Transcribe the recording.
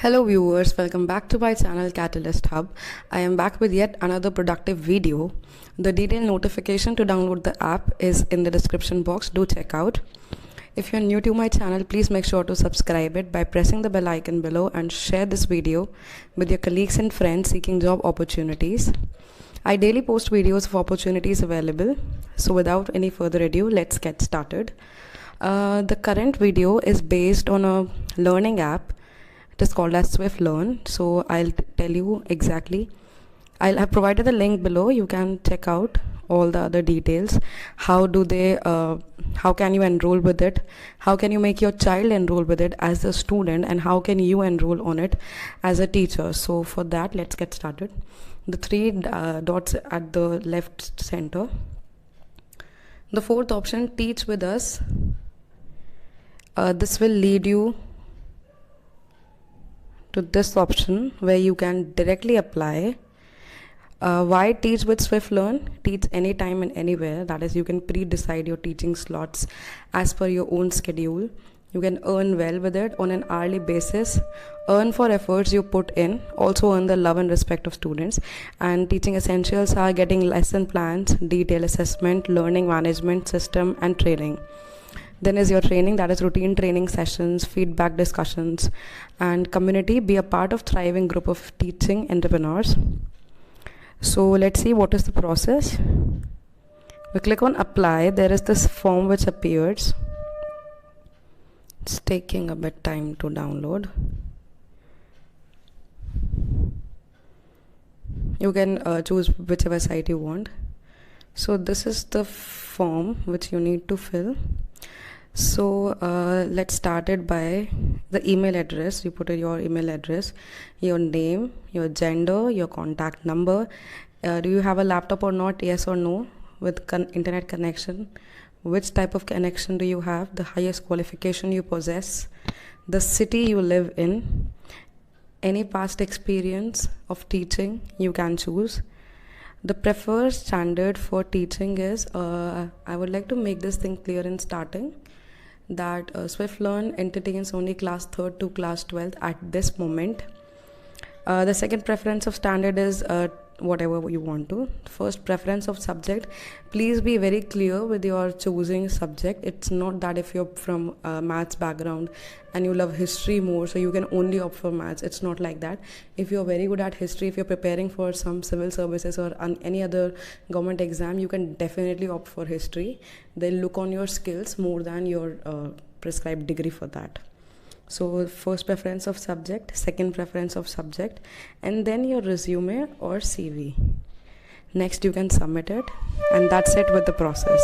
Hello viewers, welcome back to my channel Catalyst Hub. I am back with yet another productive video. The detailed notification to download the app is in the description box. Do check out. If you're new to my channel, please make sure to subscribe it by pressing the bell icon below and share this video with your colleagues and friends seeking job opportunities. I daily post videos of opportunities available. So without any further ado, let's get started. The current video is based on a learning app. It is called as Swift Learn. So I'll tell you exactly. I'll have provided the link below. You can check out all the other details. How can you enroll with it? How can you make your child enroll with it as a student, and how can you enroll on it as a teacher? So for that, let's get started. The three dots at the left center. The fourth option, teach with us. This will lead you to this option where you can directly apply. Why teach with Swift Learn? Teach anytime and anywhere. That is, you can pre-decide your teaching slots as per your own schedule. You can earn well with it on an hourly basis. Earn for efforts you put in. Also earn the love and respect of students. And teaching essentials are getting lesson plans, detailed assessment, learning management system, and training. Then is your training, that is routine training sessions, feedback discussions, and community. Be a part of thriving group of teaching entrepreneurs. So let's see what is the process. We click on apply. There is this form which appears. It's taking a bit time to download. You can choose whichever site you want. So this is the form which you need to fill. So let's start it by the email address. You put in your email address, your name, your gender, your contact number. Do you have a laptop or not? Yes or no. With internet connection. Which type of connection do you have? The highest qualification you possess. The city you live in. Any past experience of teaching you can choose. The preferred standard for teaching is, I would like to make this thing clear in starting, that Swift Learn entertains only class 3rd to class 12th at this moment. The second preference of standard is whatever you want to. First preference of subject, please be very clear with your choosing subject. It's not that if you're from maths background and you love history more, so you can only opt for maths. It's not like that. If you're very good at history, if you're preparing for some civil services or any other government exam, you can definitely opt for history. They'll look on your skills more than your prescribed degree for that. So first preference of subject, second preference of subject, and then your resume or CV. Next you can submit it, and that's it with the process.